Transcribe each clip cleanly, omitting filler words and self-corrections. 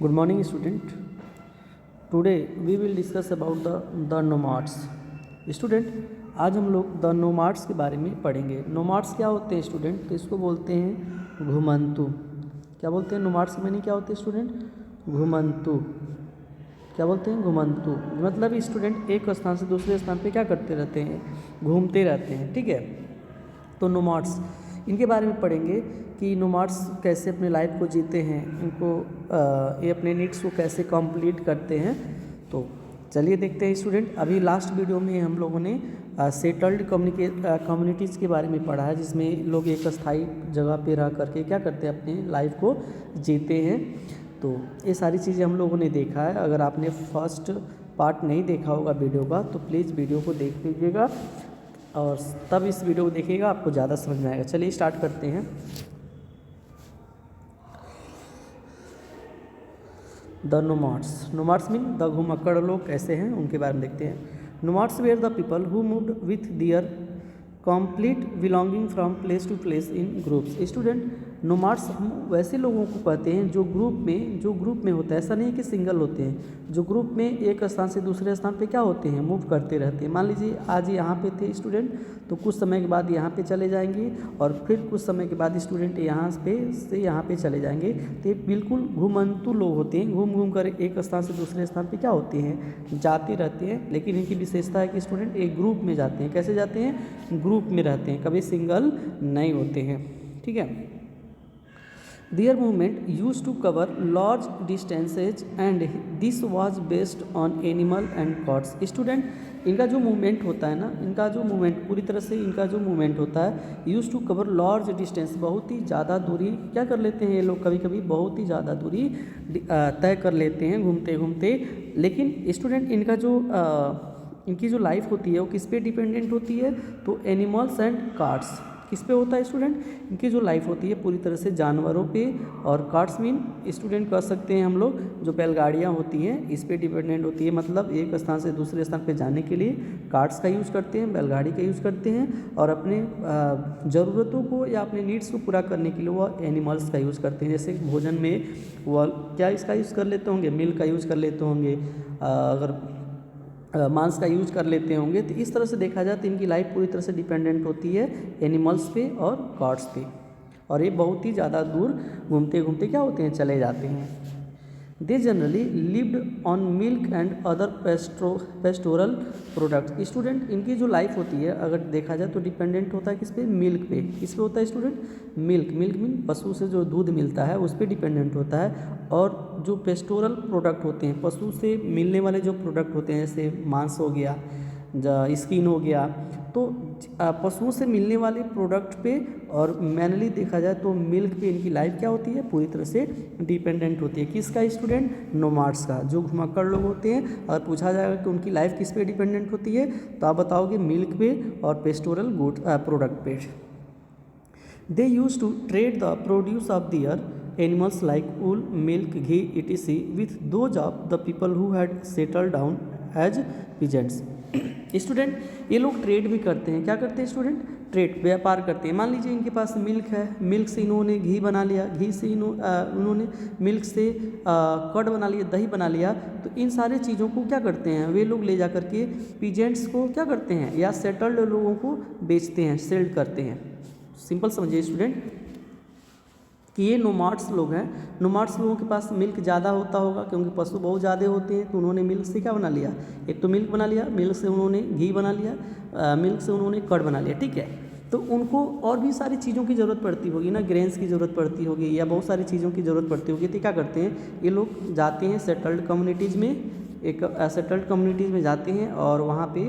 Good morning, student. Today we will discuss about the nomads. Student, आज हम लोग the नोमाड्स के बारे में पढ़ेंगे। नोमाड्स क्या होते हैं स्टूडेंट? तो इसको बोलते हैं घुमंतु। क्या बोलते हैं? नोमाड्स के माने क्या होते हैं स्टूडेंट? घुमंतु। क्या बोलते हैं? घुमंतु। मतलब स्टूडेंट एक स्थान से दूसरे स्थान पे क्या करते रहते हैं? घूमते रहते हैं। ठीक है, तो नोमाड्स इनके बारे में पढ़ेंगे कि नोमाड्स कैसे अपने लाइफ को जीते हैं, इनको ये अपने नीड्स को कैसे कंप्लीट करते हैं। तो चलिए देखते हैं स्टूडेंट। अभी लास्ट वीडियो में हम लोगों ने सेटल्ड कम्युनिटीज़ के बारे में पढ़ा है, जिसमें लोग एक अस्थायी जगह पे रह करके क्या करते हैं? अपनी लाइफ को जीते हैं। तो ये सारी चीज़ें हम लोगों ने देखा है। अगर आपने फर्स्ट पार्ट नहीं देखा होगा वीडियो का तो प्लीज़ वीडियो को देख लीजिएगा और तब इस वीडियो को देखिएगा, आपको ज़्यादा समझ में आएगा। चलिए स्टार्ट करते हैं। द नोमाड्स मीन द घुमक्कड़ लोग कैसे हैं उनके बारे में देखते हैं। Nomads were the people who moved with their complete belonging from place to place in groups. Student, nomads हम वैसे लोगों को कहते हैं जो ग्रुप में होता है। ऐसा नहीं है कि सिंगल होते हैं, जो ग्रुप में एक स्थान से दूसरे स्थान पे क्या होते हैं? मूव करते रहते हैं। मान लीजिए आज यहाँ पे थे स्टूडेंट, तो कुछ समय के बाद यहाँ पे चले जाएंगे और फिर कुछ समय के बाद स्टूडेंट यहाँ पे से यहाँ पे चले जाएंगे। तो ये बिल्कुल घुमंतु लोग होते हैं। घूम घूम कर एक स्थान से दूसरे स्थान पे क्या होते हैं? जाते रहते हैं। लेकिन इनकी विशेषता है कि स्टूडेंट एक ग्रुप में जाते हैं। कैसे जाते हैं? ग्रुप में रहते हैं, कभी सिंगल नहीं होते हैं। ठीक है। Their movement used to cover large distances and this was based on animal and gods. Student, इनका जो मूवमेंट होता है ना, इनका जो मूवमेंट पूरी तरह से इनका जो मूवमेंट होता है use to cover large distance, बहुत ही ज़्यादा दूरी क्या कर लेते हैं ये लोग? कभी कभी बहुत ही ज़्यादा दूरी तय कर लेते हैं घूमते घूमते। लेकिन स्टूडेंट इनकी जो लाइफ होती है वो किस पे डिपेंडेंट होती है? तो एनिमल्स एंड कार्ड्स। किस पे होता है स्टूडेंट? इनकी जो लाइफ होती है पूरी तरह से जानवरों पे, और कार्ड्स मीन स्टूडेंट कह सकते हैं हम लोग जो बैलगाड़ियाँ होती हैं इस पे डिपेंडेंट होती है। मतलब एक स्थान से दूसरे स्थान पे जाने के लिए कार्ड्स का यूज़ करते हैं, बैलगाड़ी का यूज़ करते हैं, और अपने ज़रूरतों को या अपने नीड्स को पूरा करने के लिए वो एनिमल्स का यूज़ करते हैं। जैसे भोजन में वो क्या इसका यूज़ कर लेते होंगे? मिल्क का यूज़ कर लेते होंगे, अगर मांस का यूज कर लेते होंगे। तो इस तरह से देखा जाए तो इनकी लाइफ पूरी तरह से डिपेंडेंट होती है एनिमल्स पे और गॉड्स पे, और ये बहुत ही ज़्यादा दूर घूमते घूमते क्या होते हैं? चले जाते हैं। They generally lived on milk and other pastoral products. Student, इनकी जो लाइफ होती है अगर देखा जाए तो डिपेंडेंट होता है किस पे? मिल्क पे। किस पे होता है स्टूडेंट? मिल्क मीन पशु से जो दूध मिलता है उस पर डिपेंडेंट होता है। और जो पेस्टोरल प्रोडक्ट होते हैं, पशु से मिलने वाले जो प्रोडक्ट होते हैं, जैसे मांस हो गया, स्किन हो गया, तो पशुओं से मिलने वाले प्रोडक्ट पे और मैनली देखा जाए तो मिल्क पे इनकी लाइफ क्या होती है? पूरी तरह से डिपेंडेंट होती है। किसका स्टूडेंट? नोमाड्स का। जो घुमक्कड़ लोग होते हैं, अगर पूछा जाएगा कि उनकी लाइफ किस पे डिपेंडेंट होती है तो आप बताओगे मिल्क पे और पेस्टोरल गुड प्रोडक्ट पे। They use to trade the produce of their animals like wool, milk, ghee etc with those of the people who had settled down as peasants. Student, ये लोग ट्रेड भी करते हैं। क्या करते हैं स्टूडेंट? ट्रेड, व्यापार करते हैं। मान लीजिए इनके पास मिल्क है, मिल्क से इन्होंने घी बना लिया, घी से उन्होंने मिल्क से कर्ड बना लिया, दही बना लिया। तो इन सारे चीज़ों को क्या करते हैं वे लोग? ले जा करके पीजेंट्स को क्या करते हैं? या सेटल्ड लोगों को बेचते हैं, सेल करते हैं। सिंपल समझिए स्टूडेंट कि ये नोमाड्स लोग हैं। नोमाड्स लोगों के पास मिल्क ज़्यादा होता होगा क्योंकि पशु बहुत ज़्यादा होते हैं। तो उन्होंने मिल्क से क्या बना लिया? एक तो मिल्क बना लिया, मिल्क से उन्होंने घी बना लिया, मिल्क से उन्होंने कर्ड बना लिया। ठीक है, तो उनको और भी सारी चीज़ों की ज़रूरत पड़ती होगी ना, ग्रेन्स की ज़रूरत पड़ती होगी या बहुत सारी चीज़ों की ज़रूरत पड़ती होगी। तो क्या करते हैं ये लोग? जाते हैं सेटल्ड कम्युनिटीज़ में, एक सेटल्ड कम्युनिटीज़ में जाते हैं और वहाँ पे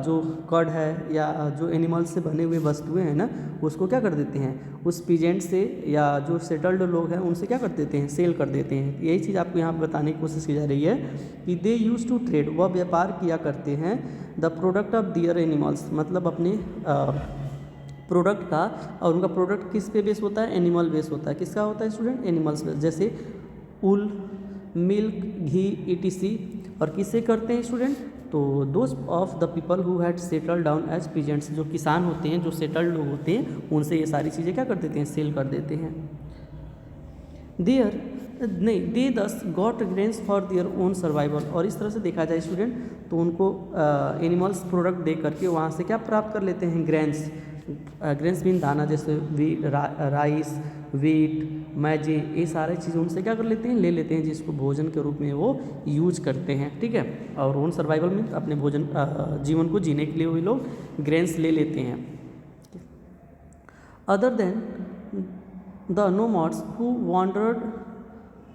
जो कर्ड है या जो एनिमल्स से बने हुए वस्तुएं हैं ना, उसको क्या कर देते हैं? उस पीजेंट से या जो सेटल्ड लोग हैं उनसे क्या कर देते हैं? सेल कर देते हैं। यही चीज़ आपको यहाँ बताने की कोशिश की जा रही है कि दे यूज टू ट्रेड, वह व्यापार किया करते हैं the product of their animals, मतलब अपने प्रोडक्ट का। और उनका प्रोडक्ट किस पे बेस होता है? एनिमल बेस होता है। किसका होता है स्टूडेंट? Animals base. जैसे ऊल, मिल्क, घी etc। और किससे करते हैं स्टूडेंट? तो those of the people who had settle down as peasants, जो किसान होते हैं, जो सेटल्ड लोग होते हैं, उनसे ये सारी चीज़ें क्या कर देते हैं? सेल कर देते हैं। देयर नहीं, दे दस got grains for their own survival. और इस तरह से देखा जाए स्टूडेंट तो उनको एनिमल्स प्रोडक्ट दे करके वहाँ से क्या प्राप्त कर लेते हैं, ग्रेन्स। ग्रेन्स मीन दाना, जैसे राइस, वीट, मैजे, ये सारे चीज़ उनसे क्या कर लेते हैं, ले लेते हैं, जिसको भोजन के रूप में वो यूज करते हैं। ठीक है, और ओन सर्वाइवल मीन अपने भोजन जीवन को जीने के लिए वो लोग ग्रेन्स ले लेते हैं। Other than the nomads who wandered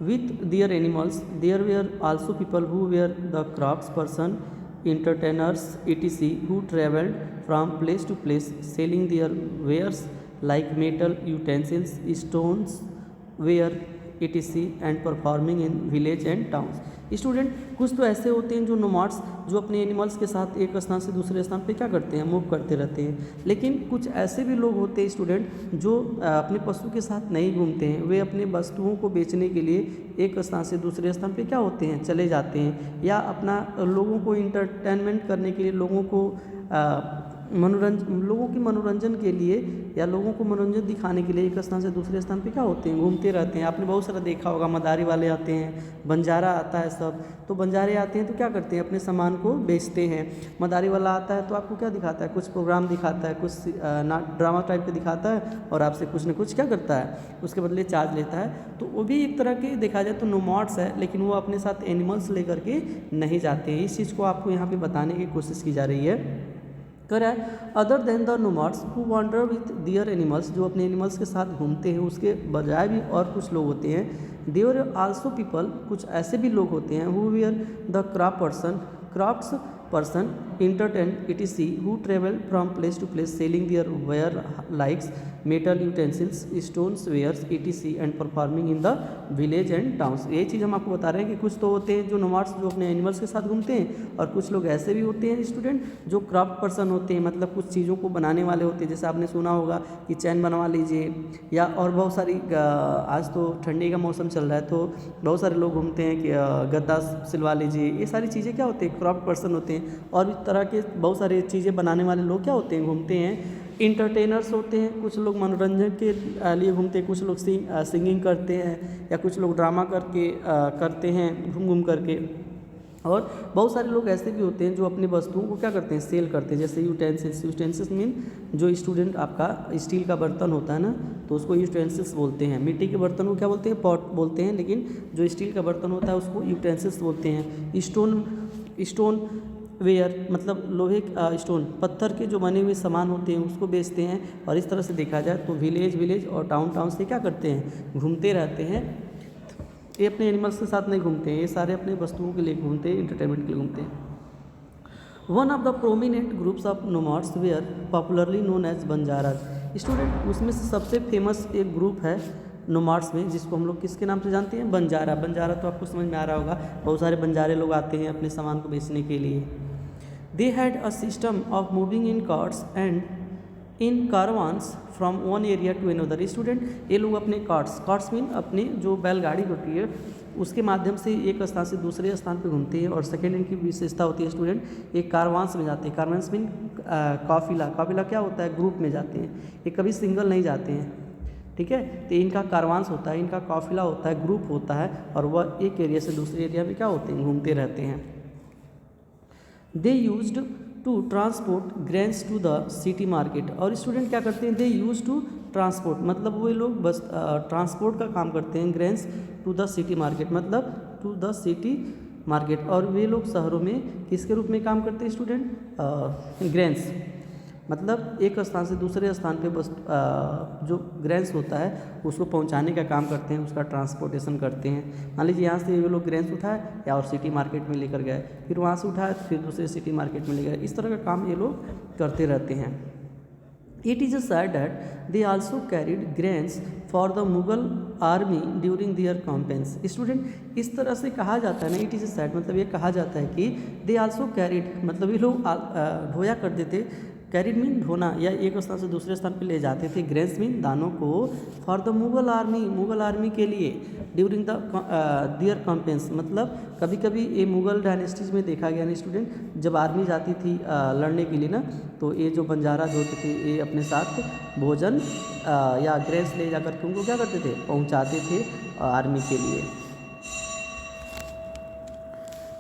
with their animals, there were also people who were the craftsperson, entertainers, etc., who traveled from place to place selling their wares like metal utensils, stones, ware, etc., and performing in village and towns. Student कुछ तो ऐसे होते हैं जो नोमाड्स, जो अपने animals के साथ एक स्थान से दूसरे स्थान पे क्या करते हैं, मूव करते रहते हैं। लेकिन कुछ ऐसे भी लोग होते हैं स्टूडेंट जो अपने पशु के साथ नहीं घूमते हैं, वे अपने वस्तुओं को बेचने के लिए एक स्थान से दूसरे स्थान पे क्या होते हैं, चले जाते हैं, या अपना लोगों को इंटरटेनमेंट करने के लिए, लोगों को मनोरंजन के लिए, या लोगों को मनोरंजन दिखाने के लिए एक स्थान से दूसरे स्थान पे क्या होते हैं, घूमते रहते हैं। आपने बहुत सारा देखा होगा, मदारी वाले आते हैं, बंजारा आता है सब, तो बंजारे आते हैं तो क्या करते हैं, अपने सामान को बेचते हैं। मदारी वाला आता है तो आपको क्या दिखाता है, कुछ प्रोग्राम दिखाता है, कुछ ड्रामा टाइप का दिखाता है, और आपसे कुछ न कुछ क्या करता है, उसके बदले चार्ज लेता है। तो वो भी एक तरह के देखा जाए तो नोमाड्स है, लेकिन वो अपने साथ एनिमल्स लेकर के नहीं जाते। इस चीज़ को आपको यहाँ पे बताने की कोशिश की जा रही है। कर है other than the nomads who wander with their animals, जो अपने एनिमल्स के साथ घूमते हैं, उसके बजाय भी और कुछ लोग होते हैं। देयर आल्सो पीपल, कुछ ऐसे भी लोग होते हैं, who were the crafts person, entertain etc., who travel from place to place selling their ware likes metal utensils, stones, wares etc., and performing in the village and towns। ये चीज़ हम आपको बता रहे हैं कि कुछ तो होते हैं जो नोमाड्स, जो अपने एनिमल्स के साथ घूमते हैं, और कुछ लोग ऐसे भी होते हैं स्टूडेंट जो क्राफ्ट पर्सन होते हैं, मतलब कुछ चीज़ों को बनाने वाले होते हैं। जैसे आपने सुना होगा कि चैन बनवा लीजिए, या और बहुत सारी, आज तो ठंडी का मौसम चल रहा है तो बहुत सारे लोग घूमते हैं कि गद्दा सिलवा लीजिए। ये सारी चीज़ें क्या होते हैं, क्राफ्ट पर्सन होते हैं। और इस तरह के बहुत सारी चीज़ें बनाने वाले लोग क्या होते हैं, घूमते हैं। इंटरटेनर्स होते हैं, कुछ लोग मनोरंजन के लिए घूमते हैं, कुछ लोग सिंगिंग करते हैं, या कुछ लोग ड्रामा करते हैं घूम घूम करके। और बहुत सारे लोग ऐसे भी होते हैं जो अपनी वस्तुओं को क्या करते हैं, सेल करते हैं। जैसे यूटेंसिल्स मीन जो स्टूडेंट आपका स्टील का बर्तन होता है ना, तो उसको यूटेंसिल्स बोलते हैं। मिट्टी के बर्तन को क्या बोलते हैं, पॉट बोलते हैं, लेकिन जो स्टील का बर्तन होता है उसको यूटेंसिल्स बोलते हैं। स्टोन वेयर मतलब लोहे स्टोन, पत्थर के जो बने हुए सामान होते हैं उसको बेचते हैं। और इस तरह से देखा जाए तो विलेज और टाउन से क्या करते हैं, घूमते रहते हैं। ये अपने एनिमल्स के साथ नहीं घूमते हैं, ये सारे अपने वस्तुओं के लिए घूमते हैं, इंटरटेनमेंट के लिए घूमते हैं। One of the prominent groups of nomads were popularly known as Banjara. Student उसमें से सबसे फेमस एक ग्रुप है नोमाड्स में, जिसको हम लोग किसके नाम से जानते हैं, बंजारा। बंजारा तो आपको समझ में आ रहा होगा, बहुत सारे बंजारे लोग आते हैं अपने सामान को बेचने के लिए। They had a system of moving in carts and in caravans from one area to another. Student ये लोग अपने कार्ट्स मीन अपनी जो बैलगाड़ी होती है उसके माध्यम से एक स्थान से दूसरे स्थान पे घूमते हैं। और सेकेंड इनकी विशेषता होती है स्टूडेंट, एक कारवान्स में जाते हैं। कारवान्स मीन काफिला क्या होता है, ग्रुप में जाते हैं, ये कभी सिंगल नहीं जाते हैं। ठीक है, तो इनका कारवांस होता है, इनका काफिला होता है, ग्रुप होता है, और वह एक एरिया से दूसरे एरिया में क्या होते हैं, घूमते रहते हैं। They used to transport grains to the city market. और स्टूडेंट क्या करते हैं, दे यूज टू ट्रांसपोर्ट मतलब वो लोग बस ट्रांसपोर्ट का काम करते हैं, grains to the city market मतलब टू द सिटी मार्केट। और वे लोग शहरों में किसके रूप में काम करते हैं स्टूडेंट, ग्रेन्स मतलब एक स्थान से दूसरे स्थान पे बस जो ग्रेन्स होता है उसको पहुंचाने का काम करते हैं, उसका ट्रांसपोर्टेशन करते हैं। मान लीजिए यहाँ से ये लोग ग्रेन्स उठाए या और सिटी मार्केट में लेकर गए, फिर वहाँ से उठाए फिर दूसरे सिटी मार्केट में ले गए, इस तरह का काम ये लोग करते रहते हैं। It is said that they also carried grains for the Mughal army during their campaigns। Student इस तरह से कहा जाता है ना, it is said मतलब ये कहा जाता है कि they also carried मतलब ये लोग ढोया करते थे। कैरिड मीन ढोना या एक स्थान से दूसरे स्थान पे ले जाते थे। ग्रेन्स मीन दानों को, फॉर द मुगल आर्मी के लिए, ड्यूरिंग द दियर कैंपेन्स मतलब कभी कभी ये मुगल डायनेस्टीज में देखा गया ना स्टूडेंट, जब आर्मी जाती थी लड़ने के लिए ना, तो ये जो बंजारा जो होते थे ये अपने साथ भोजन या ग्रेन्स ले जाकर के उनको क्या करते थे, पहुंचाते थे। आर्मी के लिए।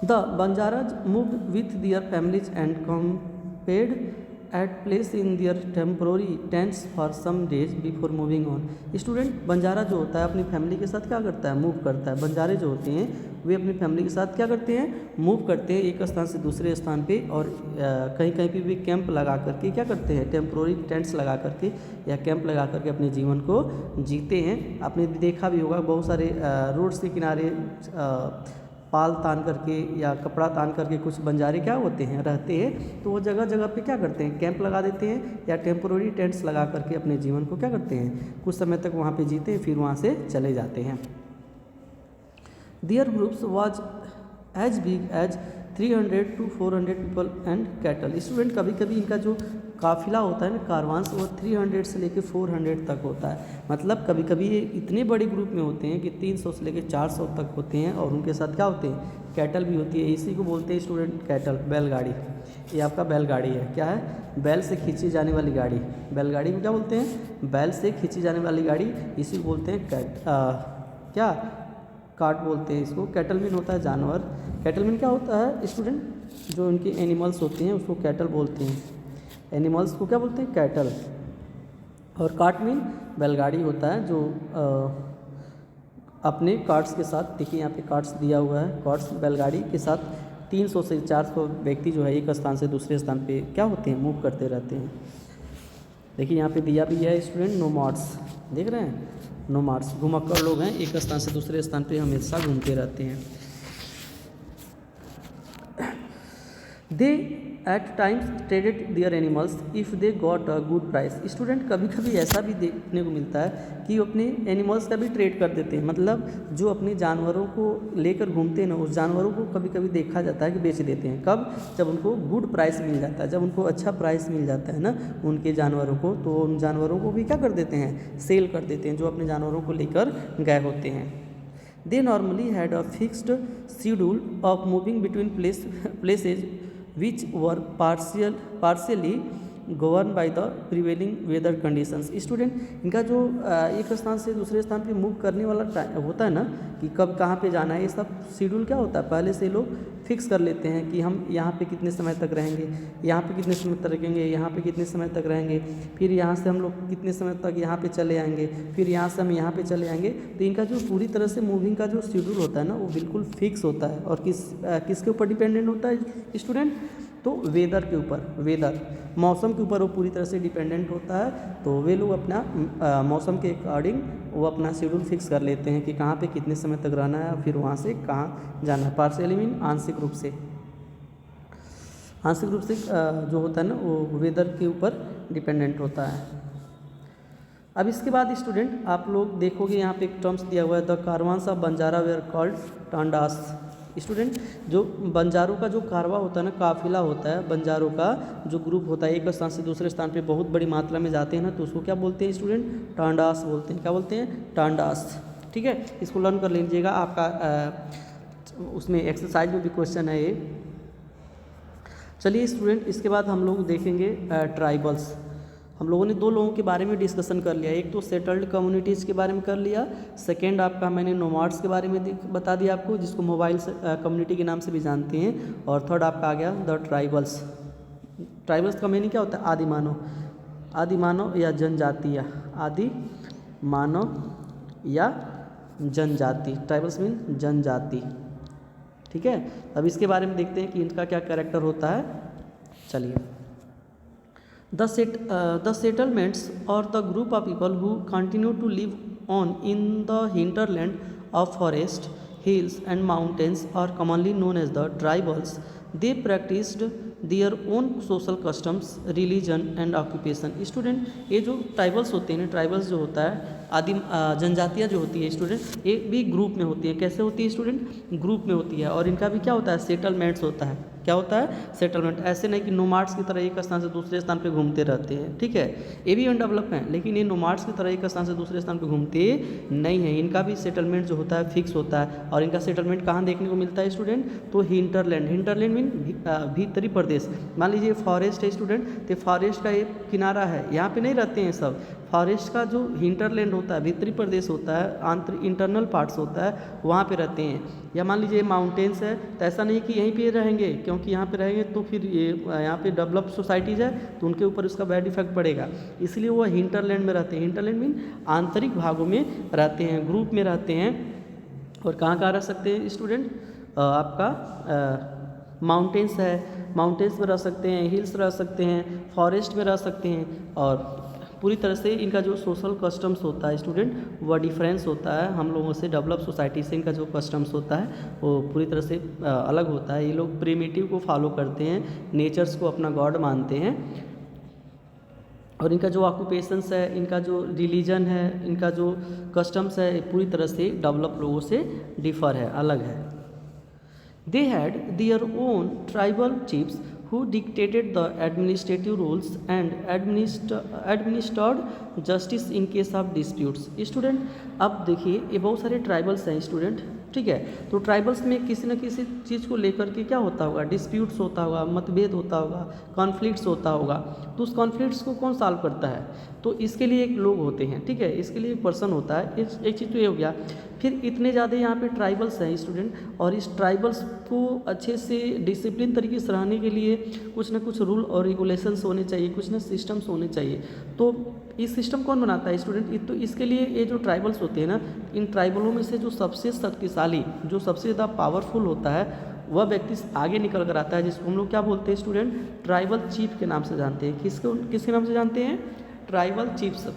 The Banjaras moved with their families and compared at place in their temporary tents for some days before moving on. Student Banjara जो होता है अपनी फैमिली के साथ क्या करता है, मूव करता है। बंजारे जो होते हैं वे अपनी फैमिली के साथ क्या करते हैं, मूव करते हैं एक स्थान से दूसरे स्थान पे, और कहीं कहीं पे भी कैंप लगा करके क्या करते हैं, टेम्पोररी टेंट्स लगा करके या कैंप लगा करके अपने जीवन को जीते हैं। आपने देखा भी होगा बहुत सारे रोड्स के किनारे पाल तान करके या कपड़ा तान करके कुछ बंजारे क्या होते हैं, रहते हैं। तो वो जगह जगह पे क्या करते हैं, कैंप लगा देते हैं या टेम्पोररी टेंट्स लगा करके अपने जीवन को क्या करते हैं, कुछ समय तक वहाँ पे जीते हैं, फिर वहाँ से चले जाते हैं। Their groups was as big as 300 to 400 people and cattle। Student कभी कभी इनका जो काफिला होता है ना, कारवांस, वो 300 से लेकर 400 तक होता है। मतलब कभी कभी ये इतने बड़े ग्रुप में होते हैं कि 300 से लेकर 400 तक होते हैं, और उनके साथ क्या होते हैं, कैटल भी होती है। इसी को बोलते हैं स्टूडेंट कैटल, बैलगाड़ी। ये आपका बैलगाड़ी है, क्या है, बैल से खींची जाने वाली गाड़ी। बैलगाड़ी को क्या बोलते हैं, बैल से खींची जाने वाली गाड़ी, इसी को बोलते हैं क्या, कार्ट बोलते हैं इसको। कैटलमैन होता है जानवर। कैटलमैन क्या होता है स्टूडेंट, जो इनके एनिमल्स होते हैं उसको कैटल बोलते हैं। एनिमल्स को क्या बोलते हैं, कैटल। और कार्टमैन बैलगाड़ी होता है जो अपने कार्ट्स के साथ, देखिए यहाँ पे कार्ट्स दिया हुआ है, कार्ट्स बैलगाड़ी के साथ 300 से 400 व्यक्ति जो है एक स्थान से दूसरे स्थान पे क्या होते हैं, मूव करते रहते हैं। देखिए यहाँ पे दिया भी है स्टूडेंट, नोमाड्स, देख रहे हैं, नोमाड्स घुमक्कड़ लोग हैं, एक स्थान से दूसरे स्थान पे हमेशा घूमते रहते हैं। They at times traded their animals if they got a good price. Student कभी कभी ऐसा भी देखने को मिलता है कि वो अपने एनिमल्स का भी ट्रेड कर देते हैं। मतलब जो अपने जानवरों को लेकर घूमते हैं ना, उस जानवरों को कभी कभी देखा जाता है कि बेच देते हैं। कब, जब उनको गुड प्राइस मिल जाता है, जब उनको अच्छा प्राइस मिल जाता है ना उनके जानवरों को, तो उन जानवरों को भी क्या कर देते हैं, सेल कर देते हैं, जो अपने जानवरों को लेकर गए होते हैं। They normally had a fixed schedule of moving between places which were partially governed by the prevailing weather conditions। Student इनका जो एक स्थान से दूसरे स्थान पे मूव करने वाला टाइम होता है ना, कि कब कहाँ पे जाना है, ये सब शेड्यूल क्या होता है, पहले से लोग फिक्स कर लेते हैं कि हम यहाँ पे कितने समय तक रहेंगे, यहाँ पे कितने समय तक रहेंगे, यहाँ पे कितने समय तक रहेंगे, फिर यहाँ से हम लोग कितने समय तक यहाँ पे चले आएंगे, फिर यहाँ से हम यहाँ पे चले आएंगे। तो इनका जो पूरी तरह से मूविंग का जो शेड्यूल होता है ना, वो बिल्कुल फिक्स होता है। और किसके ऊपर डिपेंडेंट होता है स्टूडेंट, तो वेदर के ऊपर, वेदर मौसम के ऊपर वो पूरी तरह से डिपेंडेंट होता है। तो वे लोग अपना मौसम के अकॉर्डिंग वो अपना शेड्यूल फिक्स कर लेते हैं कि कहाँ पे कितने समय तक रहना है, फिर वहाँ से कहाँ जाना है। पार्शियली मीन आंशिक रूप से, आंशिक रूप से जो होता है ना वो वेदर के ऊपर डिपेंडेंट होता है। अब इसके बाद स्टूडेंट आप लोग देखोगे यहाँ पे एक टर्म्स दिया हुआ है, the caravans of Banjara were called Tandas. Student जो बंजारों का जो कारवा होता है ना, काफिला होता है, बंजारों का जो ग्रुप होता है एक स्थान से दूसरे स्थान पे बहुत बड़ी मात्रा में जाते हैं ना, तो उसको क्या बोलते हैं स्टूडेंट, टांडास बोलते हैं। क्या बोलते हैं, टांडास। ठीक है, इसको लर्न कर लीजिएगा, आपका उसमें एक्सरसाइज में भी क्वेश्चन है ये। चलिए स्टूडेंट, इसके बाद हम लोग देखेंगे ट्राइबल्स। हम लोगों ने दो लोगों के बारे में डिस्कशन कर लिया, एक तो सेटल्ड कम्युनिटीज़ के बारे में कर लिया, सेकेंड आपका मैंने नोमाड्स के बारे में बता दिया आपको, जिसको मोबाइल कम्युनिटी के नाम से भी जानते हैं, और थर्ड आपका आ गया द ट्राइबल्स। ट्राइबल्स का मीनिंग क्या होता है, आदि मानव, आदि मानव या जनजातीय, आदि मानव या जनजाति। ट्राइबल्स मीन जनजाति। ठीक है, अब इसके बारे में देखते हैं कि इनका क्या कैरेक्टर होता है। चलिए, the settlements or the group of people who continue to live on in the hinterland of forest, hills and mountains are commonly known as the tribals। They practiced their own social customs, religion and occupation। Student ये जो tribals होते हैं ना, tribals जो होता है, आदि जनजातियाँ जो होती है स्टूडेंट, ये भी ग्रुप में होती है। कैसे होती है स्टूडेंट, ग्रुप में होती है। और इनका भी क्या होता है, सेटलमेंट्स होता है। क्या होता है, सेटलमेंट। ऐसे नहीं कि नोमाड्स की तरह एक स्थान से दूसरे स्थान पे घूमते रहते हैं। ठीक है, ये भी अनडेवलप हैं, लेकिन ये नोमाड्स की तरह एक स्थान से दूसरे स्थान पे घूमते नहीं है। इनका भी सेटलमेंट जो होता है फिक्स होता है। और इनका सेटलमेंट कहाँ देखने को मिलता है स्टूडेंट, तो हिंटरलैंड। हिंटरलैंड मीन भीतरी प्रदेश। मान लीजिए फॉरेस्ट है स्टूडेंट, तो फॉरेस्ट का एक किनारा है, यहाँ पे नहीं रहते हैं सब। फॉरेस्ट का जो हिंटरलैंड होता है, भीतरी प्रदेश होता है, इंटरनल पार्ट्स होता है, वहाँ पे रहते हैं। या मान लीजिए माउंटेन्स है, तो ऐसा नहीं कि यहीं पे रहेंगे, क्योंकि यहाँ पे रहेंगे तो फिर ये यहाँ पे डेवलप सोसाइटीज़ है तो उनके ऊपर उसका बैड इफेक्ट पड़ेगा, इसलिए वो हिंटरलैंड में रहते हैं। हिंटरलैंड मीन आंतरिक भागों में रहते हैं, ग्रुप में रहते हैं। और कहाँ रह सकते हैं स्टूडेंट, आपका माउंटेन्स है, माउंटेन्स में रह सकते हैं, हिल्स रह सकते हैं, फॉरेस्ट में रह सकते हैं। और पूरी तरह से इनका जो सोशल कस्टम्स होता है स्टूडेंट, वह डिफरेंस होता है हम लोगों से, डेवलप सोसाइटी से इनका जो कस्टम्स होता है वो पूरी तरह से अलग होता है। ये लोग प्रिमिटिव को फॉलो करते हैं, नेचर्स को अपना गॉड मानते हैं। और इनका जो ऑक्यूपेशंस है, इनका जो रिलीजन है, इनका जो कस्टम्स है, पूरी तरह से डेवलप लोगों से डिफर है, अलग है। They had their own tribal chiefs who dictated the administrative rules and administered justice in case of disputes. Student अब देखिए ये बहुत सारे ट्राइबल्स हैं स्टूडेंट, ठीक है। तो ट्राइबल्स में किसी न किसी चीज़ को लेकर के क्या होता होगा, डिस्प्यूट्स होता होगा, मतभेद होता होगा, कॉन्फ्लिक्ट्स होता होगा। तो उस कॉन्फ्लिक्ट्स को कौन सॉल्व करता है, तो इसके लिए एक लोग होते हैं, ठीक है, इसके लिए एक पर्सन होता है। एक चीज़ तो ये हो गया। फिर इतने ज़्यादा यहाँ पे ट्राइबल्स हैं स्टूडेंट, और इस ट्राइबल्स को अच्छे से डिसिप्लिन तरीके से रहने के लिए कुछ ना कुछ रूल और रेगुलेशंस होने चाहिए, कुछ ना सिस्टम्स होने चाहिए। तो इस सिस्टम कौन बनाता है स्टूडेंट, तो इसके लिए ये जो ट्राइबल्स होते हैं ना, इन ट्राइबलों में से जो सबसे शक्तिशाली, जो सबसे ज़्यादा पावरफुल होता है, वह व्यक्ति आगे निकल कर आता है, जिसको हम लोग क्या बोलते हैं स्टूडेंट, ट्राइबल चीफ के नाम से जानते हैं। किसके नाम से जानते हैं, ट्राइबल चीफ्स।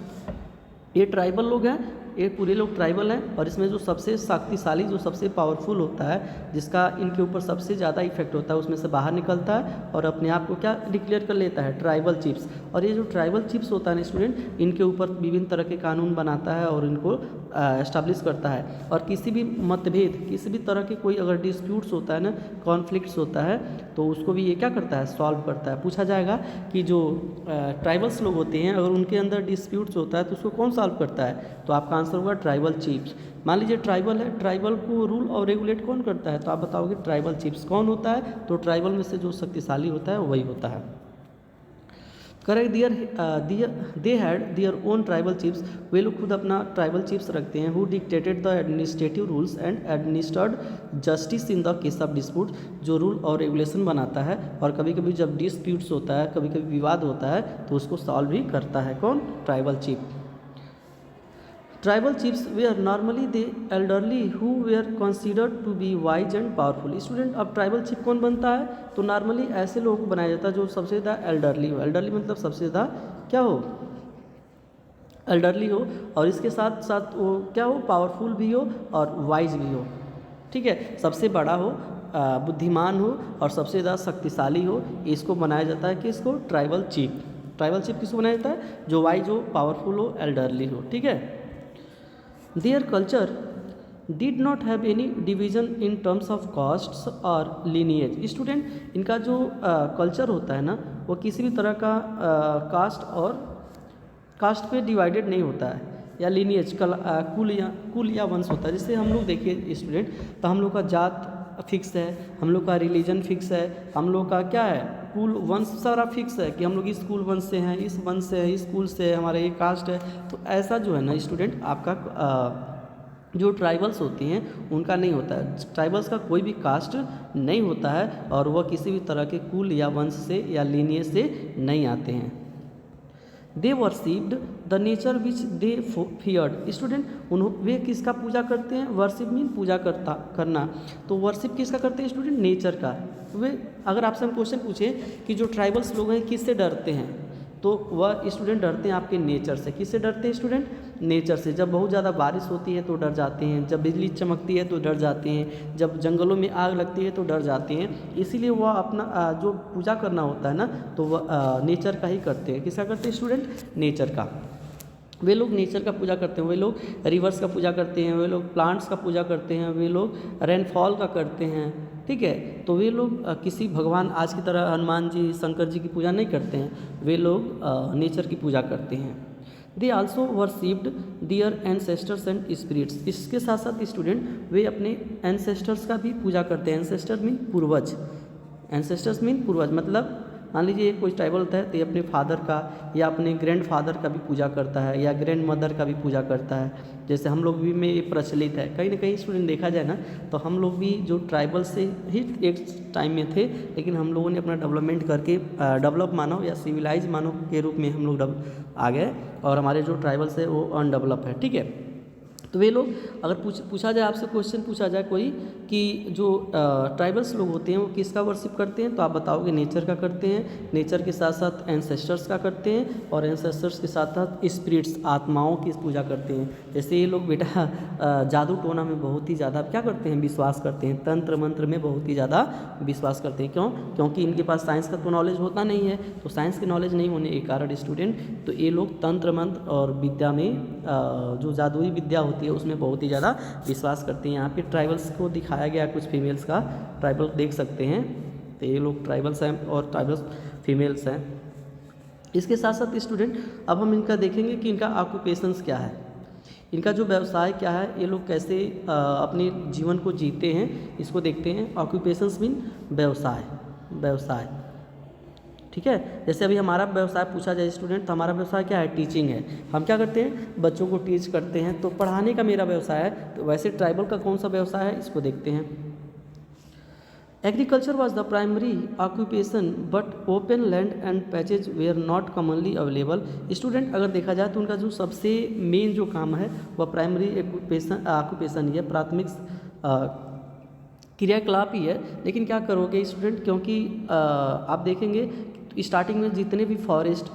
ये ट्राइबल लोग हैं, ये पूरे लोग ट्राइबल हैं, और इसमें जो सबसे शक्तिशाली, जो सबसे पावरफुल होता है, जिसका इनके ऊपर सबसे ज़्यादा इफेक्ट होता है, उसमें से बाहर निकलता है और अपने आप को क्या डिक्लेयर कर लेता है, ट्राइबल चीफ्स। और ये जो ट्राइबल चीफ्स होता है ना स्टूडेंट, इनके ऊपर विभिन्न तरह के कानून बनाता है और इनको एस्टैब्लिश करता है। और किसी भी मतभेद, किसी भी तरह के कोई अगर डिस्प्यूट्स होता है ना, कॉन्फ्लिक्ट्स होता है, तो उसको भी ये क्या करता है, सॉल्व करता है। पूछा जाएगा कि जो ट्राइबल्स लोग होते हैं, अगर उनके अंदर डिस्प्यूट्स होता है तो उसको कौन सॉल्व करता है, तो आपका आंसर होगा ट्राइबल चीफ्स। मान लीजिए ट्राइबल है, ट्राइबल को रूल और रेगुलेट कौन करता है, तो आप बताओगे ट्राइबल चीफ्स। कौन होता है, तो ट्राइबल में से जो शक्तिशाली होता है वही होता है। Correct, they had their own tribal chiefs, वे लोग खुद अपना ट्राइबल चीफ्स रखते हैं। Who dictated the administrative rules and administered justice in the case of dispute, जो रूल और रेगुलेशन बनाता है, और कभी कभी जब डिस्प्यूट्स होता है, कभी कभी विवाद होता है, तो उसको सॉल्व भी करता है कौन, tribal chief. Tribal chiefs were normally they elderly who were considered to be wise and powerful. Student अब ट्राइबल चीफ कौन बनता है, तो नॉर्मली ऐसे लोगों को बनाया जाता है जो सबसे ज़्यादा एल्डरली हो। एल्डरली मतलब सबसे ज़्यादा क्या हो, एल्डरली हो, और इसके साथ साथ वो क्या हो, पावरफुल भी हो और वाइज भी हो, ठीक है, सबसे बड़ा हो, बुद्धिमान हो और सबसे ज़्यादा शक्तिशाली हो। इसको बनाया जाता है, किसको, ट्राइबल चीफ। ट्राइबल चीफ किसको बनाया जाता है, जो वाइज हो, पावरफुल हो, एल्डरली हो, ठीक है। Their culture did not have any division in terms of castes or lineage. Student इनका जो कल्चर होता है ना, वो किसी भी तरह का कास्ट पे डिवाइडेड नहीं होता है, या लीनिएज कुल या वंश होता है। जैसे हम लोग देखिए स्टूडेंट, तो हम लोग का जात फिक्स है, हम लोग का रिलीजन फिक्स है, हम लोग का क्या है, कुल वंश सारा फिक्स है कि हम लोग इस कुल वंश से हैं, इस वंश से है, इस कुल से है, हमारा ये कास्ट है। तो ऐसा जो है ना स्टूडेंट, आपका जो ट्राइबल्स होती हैं उनका नहीं होता है। ट्राइबल्स का कोई भी कास्ट नहीं होता है, और वह किसी भी तरह के कुल या वंश से या लीनिएज से नहीं आते हैं। They worshipped the nature which they feared. Student वे किसका पूजा करते हैं, वर्शिप मीन पूजा करना। तो वर्शिप किसका करते हैं स्टूडेंट, नेचर का। वे अगर आपसे हम क्वेश्चन पूछें कि जो ट्राइबल्स लोग हैं किससे डरते हैं, तो वह स्टूडेंट डरते हैं आपके नेचर से। किससे डरते हैं स्टूडेंट, नेचर से। जब बहुत ज़्यादा बारिश होती है तो डर जाते हैं, जब बिजली चमकती है तो डर जाते हैं, जब जंगलों में आग लगती है तो डर जाते हैं। इसीलिए वह अपना जो पूजा करना होता है ना, तो वह नेचर का ही करते हैं। किसका करते हैं स्टूडेंट, नेचर का। वे लोग नेचर का पूजा करते हैं, वे लोग रिवर्स का पूजा करते हैं, वे लोग प्लांट्स का पूजा करते हैं, वे लोग रेनफॉल का करते हैं, ठीक है। तो वे लोग किसी भगवान आज की तरह हनुमान जी, शंकर जी की पूजा नहीं करते हैं, वे लोग नेचर की पूजा करते हैं। They also worshipped their ancestors and spirits. इसके साथ साथ स्टूडेंट वे अपने एंसेस्टर्स का भी पूजा करते हैं। एंसेस्टर मीन पूर्वज, एंसेस्टर्स मीन पूर्वज, मतलब मान लीजिए कोई ट्राइबल होता है तो ये अपने फादर का या अपने ग्रैंड फादर का भी पूजा करता है या ग्रैंड मदर का भी पूजा करता है। जैसे हम लोग भी में ये प्रचलित है, कहीं ना कहीं स्टूडेंट देखा जाए ना तो हम लोग भी जो ट्राइबल से ही एक टाइम में थे, लेकिन हम लोगों ने अपना डेवलपमेंट करके डेवलप मानव या सिविलाइज मानव के रूप में हम लोग आ गए और हमारे जो ट्राइबल्स है वो अनडेवलप है। ठीक है, तो वे लोग अगर पूछा जाए आपसे क्वेश्चन पूछा जाए कोई कि जो ट्राइबल्स लोग होते हैं वो किसका वर्शिप करते हैं, तो आप बताओगे नेचर का करते हैं, नेचर के साथ साथ एंसेस्टर्स का करते हैं और एंसेस्टर्स के साथ साथ स्पिरिट्स आत्माओं की पूजा करते हैं। जैसे ये लोग बेटा जादू टोना में बहुत ही ज़्यादा क्या करते हैं, विश्वास करते हैं, तंत्र मंत्र में बहुत ही ज़्यादा विश्वास करते हैं। क्यों? क्योंकि इनके पास साइंस का तो नॉलेज होता नहीं है, तो साइंस की नॉलेज नहीं होने के कारण स्टूडेंट तो ये लोग तंत्र मंत्र और विद्या में जो जादुई विद्या होती है उसमें बहुत ही ज़्यादा विश्वास करते हैं। यहाँ पे ट्राइबल्स को दिखाया गया कुछ फीमेल्स का, ट्राइबल देख सकते हैं, तो ये लोग ट्राइबल्स हैं और ट्राइबल्स फीमेल्स हैं। इसके साथ साथ स्टूडेंट अब हम इनका देखेंगे कि इनका ऑक्यूपेशंस क्या है, इनका जो व्यवसाय क्या है, ये लोग कैसे अपने जीवन को जीते हैं, इसको देखते हैं। ऑक्यूपेशंस मीन व्यवसाय। ठीक है, जैसे अभी हमारा व्यवसाय पूछा जाए स्टूडेंट तो हमारा व्यवसाय क्या है, टीचिंग है। हम क्या करते हैं, बच्चों को टीच करते हैं, तो पढ़ाने का मेरा व्यवसाय है। तो वैसे ट्राइबल का कौन सा व्यवसाय है, इसको देखते हैं। Agriculture was the primary occupation but open land and patches were not commonly available. Student अगर देखा जाए तो उनका जो सबसे मेन जो काम है वह प्राइमरी ऑक्यूपेशन ही है, प्राथमिक क्रियाकलाप ही है। लेकिन क्या करोगे स्टूडेंट, क्योंकि आप देखेंगे स्टार्टिंग में जितने भी फॉरेस्ट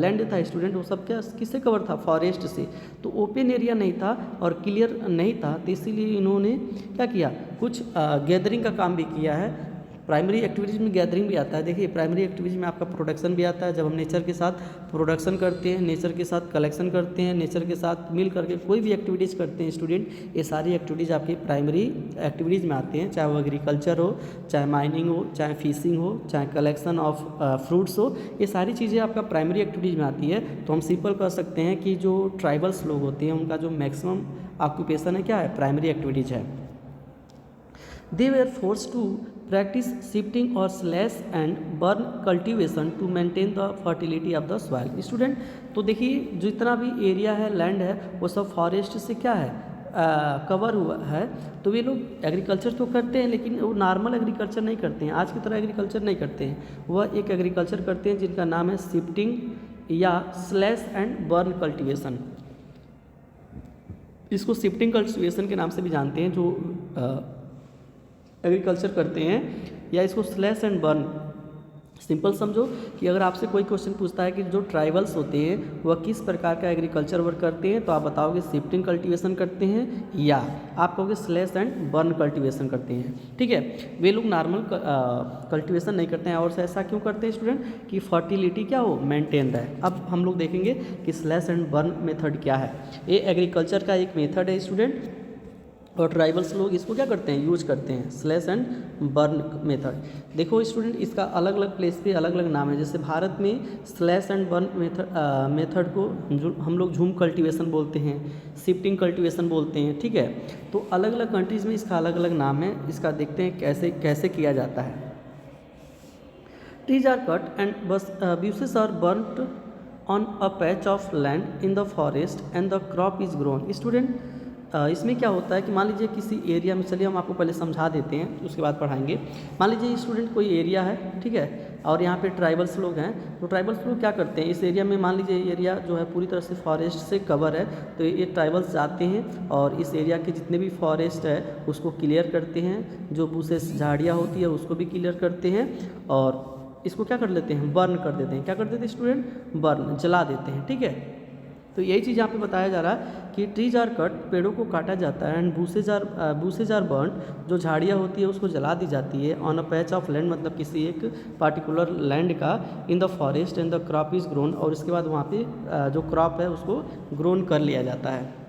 लैंड था स्टूडेंट वो सब क्या किससे कवर था, फॉरेस्ट से। तो ओपन एरिया नहीं था और क्लियर नहीं था, तो इसीलिए इन्होंने क्या किया, कुछ गैदरिंग का काम भी किया है। प्राइमरी एक्टिविटीज़ में गैदरिंग भी आता है। देखिए प्राइमरी एक्टिविटीज़ में आपका प्रोडक्शन भी आता है, जब हम नेचर के साथ प्रोडक्शन करते हैं, नेचर के साथ कलेक्शन करते हैं, नेचर के साथ मिल करके कोई भी एक्टिविटीज़ करते हैं स्टूडेंट, ये सारी एक्टिविटीज़ आपकी प्राइमरी एक्टिविटीज़ में आती हैं। चाहे वो एग्रीकल्चर हो, चाहे माइनिंग हो, चाहे फिशिंग हो, चाहे कलेक्शन ऑफ फ्रूट्स हो, ये सारी चीज़ें आपका प्राइमरी एक्टिविटीज़ में आती है। तो हम सिंपल कर सकते हैं कि जो ट्राइबल्स लोग होते हैं उनका जो मैक्सिमम ऑक्यूपेशन है क्या है, प्राइमरी एक्टिविटीज़ है। They were force to practice shifting or slash and burn cultivation to maintain the fertility of the soil। Student तो देखिए जितना भी एरिया है, लैंड है, वो सब फॉरेस्ट से क्या है, कवर हुआ है। तो वे लोग एग्रीकल्चर तो करते हैं लेकिन वो नॉर्मल एग्रीकल्चर नहीं करते हैं, आज की तरह एग्रीकल्चर नहीं करते हैं। वह एक एग्रीकल्चर करते हैं जिनका नाम है शिफ्टिंग या स्लैश एंड बर्न कल्टिवेशन। इसको शिफ्टिंग कल्टिवेशन के नाम से भी जानते हैं जो एग्रीकल्चर करते हैं, या इसको स्लैश एंड बर्न। सिंपल समझो कि अगर आपसे कोई क्वेश्चन पूछता है कि जो ट्राइबल्स होते हैं वह किस प्रकार का एग्रीकल्चर वर्क करते हैं, तो आप बताओगे शिफ्टिंग कल्टीवेशन करते हैं या आप कहोगे स्लैश एंड बर्न कल्टीवेशन करते हैं। ठीक है, वे लोग नॉर्मल कल्टीवेशन नहीं करते हैं। और ऐसा क्यों करते हैं स्टूडेंट, कि फर्टिलिटी क्या हो, मेंटेन रहे। अब हम लोग देखेंगे कि स्लैश एंड बर्न मेथड क्या है। ये एग्रीकल्चर का एक मेथड है स्टूडेंट, और ट्राइबल्स लोग इसको क्या करते हैं, यूज करते हैं, स्लैश एंड बर्न मेथड। देखो स्टूडेंट इसका अलग अलग प्लेस पे अलग अलग नाम है। जैसे भारत में स्लैश एंड बर्न मेथड को हम लोग झूम कल्टीवेशन बोलते हैं, शिफ्टिंग कल्टीवेशन बोलते हैं। ठीक है, तो अलग अलग कंट्रीज़ में इसका अलग अलग नाम है। इसका देखते हैं कैसे कैसे किया जाता है। Trees are cut and buses are burnt on a patch of land in the forest and the crop is grown. Student इसमें क्या होता है कि मान लीजिए किसी एरिया में, चलिए हम आपको पहले समझा देते हैं उसके बाद पढ़ाएंगे। मान लीजिए स्टूडेंट कोई एरिया है, ठीक है, और यहाँ पे ट्राइबल्स लोग हैं। तो ट्राइबल्स लोग क्या करते हैं, इस एरिया में मान लीजिए एरिया जो है पूरी तरह से फॉरेस्ट से कवर है, तो ये ट्राइबल्स जाते हैं और इस एरिया के जितने भी फॉरेस्ट है उसको क्लियर करते हैं, जो बुशेस झाड़ियाँ होती है उसको भी क्लियर करते हैं और इसको क्या कर लेते हैं, बर्न कर देते हैं। क्या कर देते हैं स्टूडेंट, बर्न, जला देते हैं। ठीक है, तो यही चीज़ यहाँ पे बताया जा रहा है कि ट्रीज आर कट, पेड़ों को काटा जाता है, एंड बुशेज आर बर्न, जो झाड़ियाँ होती है उसको जला दी जाती है, on a patch of land, मतलब किसी एक पार्टिकुलर लैंड का, इन the forest and the crop is grown, और इसके बाद वहाँ पे जो क्रॉप है उसको ग्रोन कर लिया जाता है।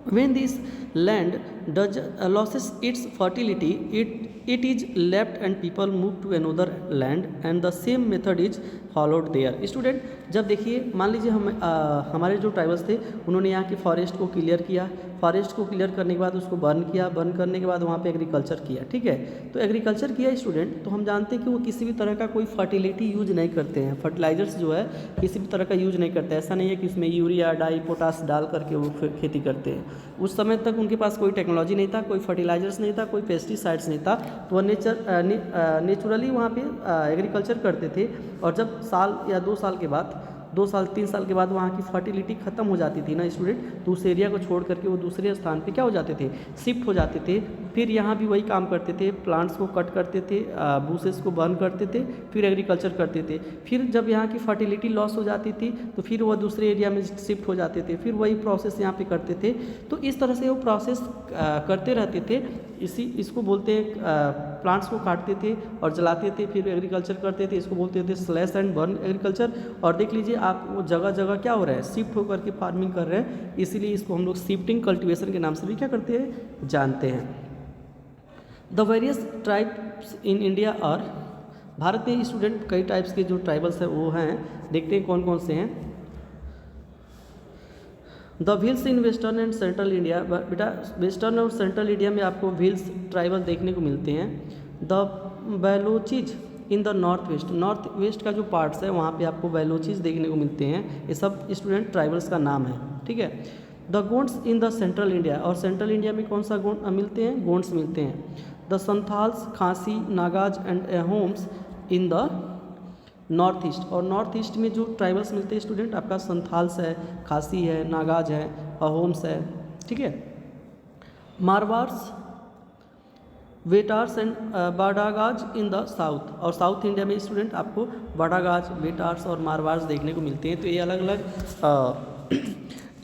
When this land does losses its fertility it is left and people move to another land and the same method is followed there. Student जब देखिए मान लीजिए हमारे जो ट्राइबल्स थे उन्होंने यहाँ की फॉरेस्ट को क्लियर किया, फॉरेस्ट को क्लियर करने के बाद उसको बर्न किया, बर्न करने के बाद वहाँ पे एग्रीकल्चर किया, ठीक है। तो एग्रीकल्चर किया स्टूडेंट, तो हम जानते हैं कि वो किसी भी तरह का कोई फर्टिलिटी यूज नहीं करते हैं, फर्टिलाइजर्स जो है किसी भी तरह का यूज नहीं करते। ऐसा नहीं है कि उसमें यूरिया डाई पोटास डाल करके वो खेती करते हैं। उस समय तक उनके पास कोई टेक्नोलॉजी नहीं था, कोई फर्टिलाइजर्स नहीं था, कोई पेस्टिसाइड्स नहीं था, तो वह नेचुरली वहाँ पे एग्रीकल्चर करते थे। और जब साल या 2 साल के बाद 2 साल 3 साल के बाद वहाँ की फर्टिलिटी ख़त्म हो जाती थी ना स्टूडेंट, तो उस एरिया को छोड़ करके वो दूसरे स्थान पे क्या हो जाते थे, शिफ्ट हो जाते थे। फिर यहाँ भी वही काम करते थे, प्लांट्स को कट करते थे, बूसेस को बर्न करते थे, फिर एग्रीकल्चर करते थे। फिर जब यहाँ की फर्टिलिटी लॉस हो जाती थी तो फिर वह दूसरे एरिया में शिफ्ट हो जाते थे, फिर वही प्रोसेस यहाँ पे करते थे। तो इस तरह से वो प्रोसेस करते रहते थे। इसको बोलते हैं प्लांट्स को काटते थे और जलाते थे, फिर एग्रीकल्चर करते थे। इसको बोलते थे स्लैश एंड बर्न एग्रीकल्चर। और देख लीजिए आप वो जगह जगह क्या हो रहा है, शिफ्ट होकर के फार्मिंग कर रहे हैं, इसीलिए इसको हम लोग शिफ्टिंग कल्टीवेशन के नाम से भी क्या करते हैं, जानते हैं। The various tribes in India और भारत में स्टूडेंट कई टाइप्स के जो ट्राइबल्स हैं वो हैं, देखते हैं कौन कौन से हैं। The Bhils in western and central India, बेटा वेस्टर्न और सेंट्रल इंडिया में आपको व्हील्स ट्राइबल देखने को मिलते हैं। The Baluchis in the north west का जो पार्ट्स है वहाँ पे आपको बैलोचिज देखने को मिलते हैं। ये सब स्टूडेंट ट्राइबल्स का नाम है, ठीक है। The Gonds in the central India, और सेंट्रल इंडिया में कौन सा गोंड मिलते हैं, गोंड्स मिलते हैं। The Santhals, Khasi, Nagas and Ahoms in the north east, और नॉर्थ ईस्ट में जो ट्राइबल्स मिलते हैं स्टूडेंट आपका संथाल्स है, खासी है, नागाज है, अहोम्स है, ठीक है। मारवाड़्स, वेटार्स एंड बाडागाज इन द साउथ, और साउथ इंडिया में स्टूडेंट आपको बाडागाज, वेटार्स और मारवाड़्स देखने को मिलते हैं। तो ये अलग अलग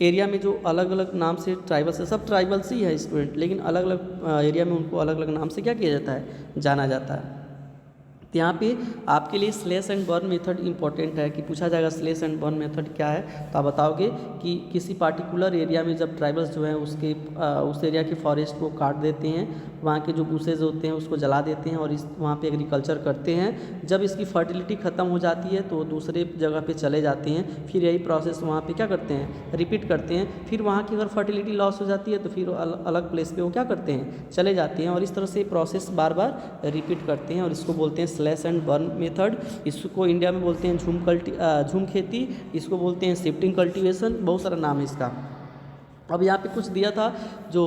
एरिया में जो अलग अलग नाम से ट्राइबल्स है, सब ट्राइबल्स ही है स्टूडेंट, लेकिन अलग अलग एरिया में उनको अलग अलग नाम से क्या किया जाता है, जाना जाता है। तो यहाँ पे आपके लिए slash and burn method important है कि पूछा जाएगा स्लैश एंड बर्न मेथड क्या है, तो आप बताओगे कि किसी पार्टिकुलर एरिया में जब ट्राइबल्स जो हैं उस एरिया के फॉरेस्ट को काट देते हैं, वहाँ के जो बूसेज होते हैं उसको जला देते हैं और वहाँ पे एग्रीकल्चर करते हैं। जब इसकी फर्टिलिटी ख़त्म हो जाती है तो दूसरे जगह पे चले जाते हैं, फिर यही प्रोसेस वहाँ पे क्या करते हैं, रिपीट करते हैं। फिर वहाँ की अगर फर्टिलिटी लॉस हो जाती है तो फिर अलग प्लेस पे वो क्या करते हैं, चले जाते हैं, और इस तरह से प्रोसेस बार बार रिपीट करते हैं, और इसको बोलते हैं स्लैश एंड बर्न मेथड। इसको इंडिया में बोलते हैं झूम खेती, इसको बोलते हैं शिफ्टिंग कल्टीवेशन, बहुत सारा नाम है इसका। अब यहाँ पे कुछ दिया था जो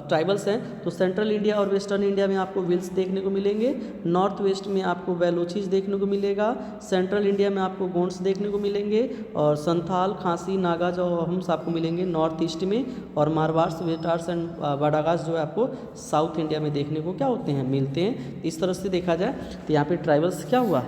ट्राइबल्स हैं, तो सेंट्रल इंडिया और वेस्टर्न इंडिया में आपको विल्स देखने को मिलेंगे, नॉर्थ वेस्ट में आपको बैलोचीज देखने को मिलेगा, सेंट्रल इंडिया में आपको गोंड्स देखने को मिलेंगे, और संथाल, खासी, नागाज और अहोम्स आपको मिलेंगे नॉर्थ ईस्ट में, और मारवाड़्स, वेटार्स एंड बाडागास जो है आपको साउथ इंडिया में देखने को क्या होते हैं, मिलते हैं। इस तरह से देखा जाए तो यहाँ पे ट्राइबल्स क्या हुआ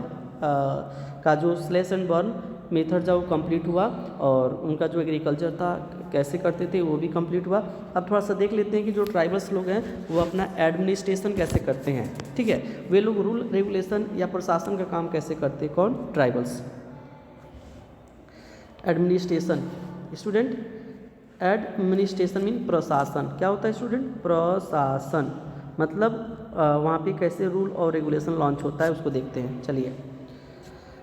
का जो स्लैश एंड बर्न मेथड जब वो कंप्लीट हुआ, और उनका जो एग्रीकल्चर था कैसे करते थे वो भी कंप्लीट हुआ। अब थोड़ा सा देख लेते हैं कि जो ट्राइबल्स लोग हैं वो अपना एडमिनिस्ट्रेशन कैसे करते हैं, ठीक है। वे लोग रूल रेगुलेशन या प्रशासन का काम कैसे करते हैं, कौन, tribals. Administration student, administration mean प्रशासन, क्या होता है स्टूडेंट, प्रशासन, मतलब वहाँ पे कैसे रूल और रेगुलेशन लॉन्च होता है उसको देखते हैं, चलिए।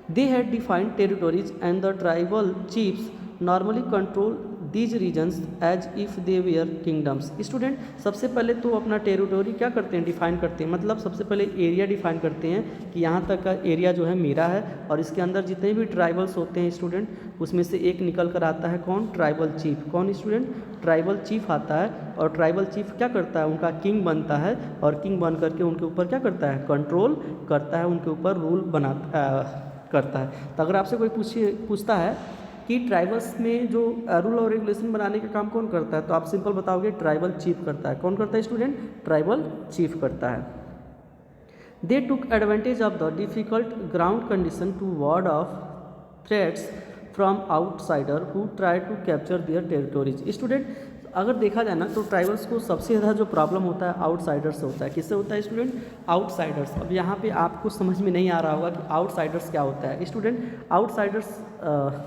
They had defined territories and the tribal chiefs normally control these regions as if they were kingdoms। Student सबसे पहले तो अपना टेरिटोरी क्या करते हैं, डिफाइन करते हैं, मतलब सबसे पहले एरिया डिफाइन करते हैं कि यहाँ तक का एरिया जो है मेरा है, और इसके अंदर जितने भी ट्राइबल्स होते हैं स्टूडेंट उसमें से एक निकल कर आता है, कौन, ट्राइबल चीफ। कौन स्टूडेंट, ट्राइबल चीफ आता है, और ट्राइबल चीफ क्या करता है, उनका किंग बनता है, और किंग बन करके उनके ऊपर क्या करता है, कंट्रोल करता है, उनके ऊपर रूल करता है। तो अगर आपसे कोई पूछता है कि ट्राइबल्स में जो रूल और रेगुलेशन बनाने का काम कौन करता है, तो आप सिंपल बताओगे ट्राइबल चीफ करता है। कौन करता है स्टूडेंट, ट्राइबल चीफ करता है। They took advantage of the difficult ground condition to ward off threats from outsider who try to capture their territories. Student अगर देखा जाए ना तो ट्राइबल्स को सबसे ज़्यादा जो प्रॉब्लम होता है आउटसाइडर्स से होता है। किससे होता है स्टूडेंट, आउटसाइडर्स। अब यहाँ पे आपको समझ में नहीं आ रहा होगा कि आउटसाइडर्स क्या होता है। स्टूडेंट आउटसाइडर्स